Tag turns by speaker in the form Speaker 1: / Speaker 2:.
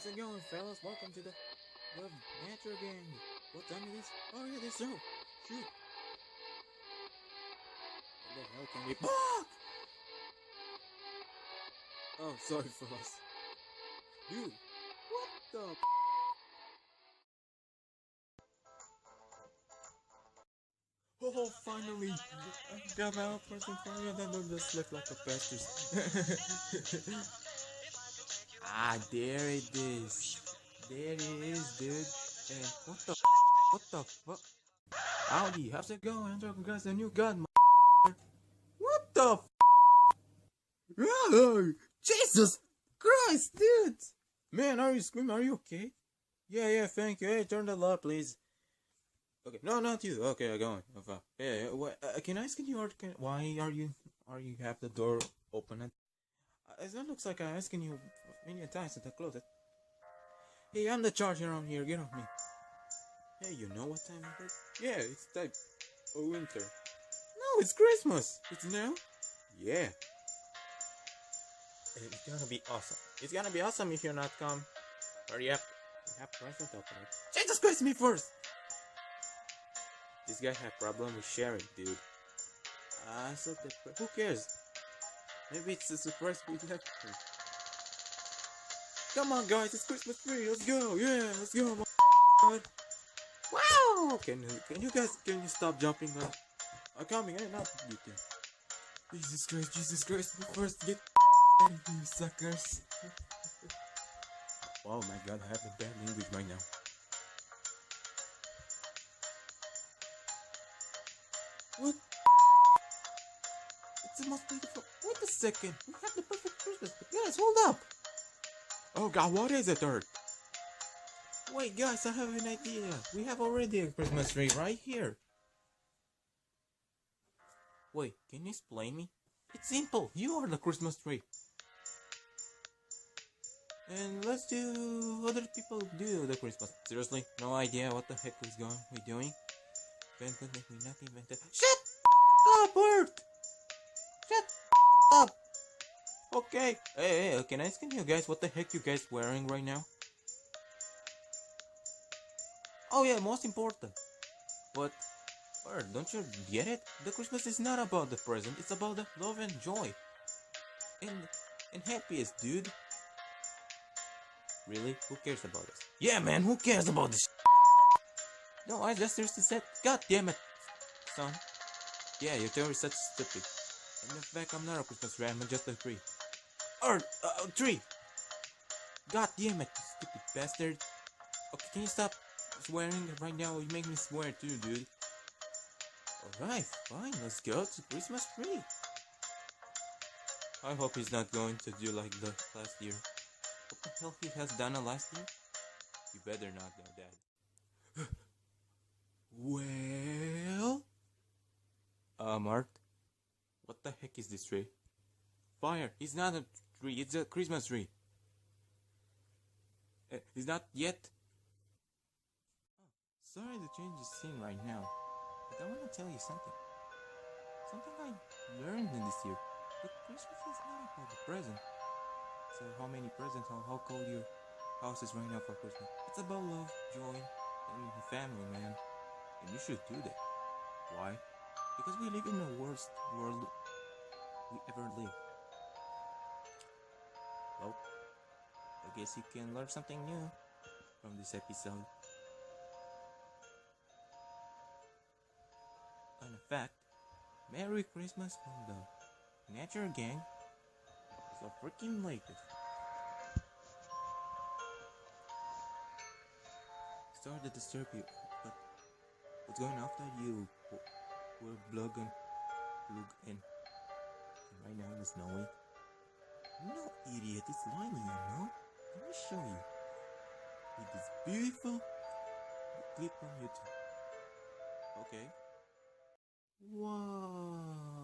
Speaker 1: How's it going, fellas? Welcome to the Nature Gang. What time is this? Oh yeah, this show. Shoot. What the hell can we? Ah! Oh, sorry, fellas. Dude, what the? Oh, finally! I got my own person for you, then they'll just look like a bastard. Ah, there it is. There it is, dude. And what the? What the fuck? Howdy, how's it going? I'm talking guys, the new god, What the? Oh, Jesus Christ, dude! Man, are you screaming? Are you okay? Yeah, thank you. Hey, turn the light, please. Okay, no, not you. Okay, I'm going. Okay. Hey, what? Can I ask you, why are you have the door open? It looks like I'm asking you many times to close it. Hey, I'm the charge around here. Get off me. Hey, you know what time it is? Yeah, it's type of winter. No, it's Christmas. It's now. Yeah. It's gonna be awesome. It's gonna be awesome if you're not come. Hurry up. We have present open it. Jesus Christ, me first! This guy have problem with sharing, dude. So who cares? Maybe it's a surprise we left him. Come on, guys, it's Christmas tree. Let's go. Yeah, let's go. Wow! Can you stop jumping? I'm coming. Hey, not you can. Jesus Christ! We first get you suckers. Oh my God, I have a bad language right now. What? It's the most beautiful. Wait a second. We have the perfect Christmas. Guys, hold up. Oh God, what is it, Earth? Wait, guys, I have an idea. We have already a Christmas tree right here. Wait, can you explain me? It's simple. You are the Christmas tree. And let's do other people do the Christmas. Seriously, no idea what the heck we doing. Ben could make me not invented. Shut up, Bert! Shut up! Okay. Hey, can I ask you guys what the heck you guys wearing right now? Oh yeah, most important. But, Bert, don't you get it? The Christmas is not about the present. It's about the love and joy. And happiness, dude. Really? Who cares about this? Yeah, man, who cares about this? No, I just seriously said, God damn it, son. Yeah, your theory is such stupid. And in fact, I'm not a Christmas tree, I'm just a tree. Tree! God damn it, you stupid bastard. Okay, can you stop swearing right now? You make me swear too, dude. Alright, fine, let's go to Christmas tree. I hope he's not going to do like the last year. What the hell he has done last year? You better not know that. Well... Mark? What the heck is this tree? Fire! It's not a tree, it's a Christmas tree. It's not yet. Oh, sorry to change the scene right now, but I want to tell you something. Something I learned in this year. That Christmas is not about the present. So how many presents, how cold your house is right now for Christmas. It's about love, joy, and family, man. And you should do that. Why? Because we live in the worst world we ever lived. Well, I guess you can learn something new from this episode. And in fact, Merry Christmas from the Nature Gang. So freaking latest. Sorry to disturb you, but what's going after you? We're plug in. Right now it's snowing. No, idiot, it's lightning, you know? Let me show you. With this beautiful clip from YouTube. Okay. Wow.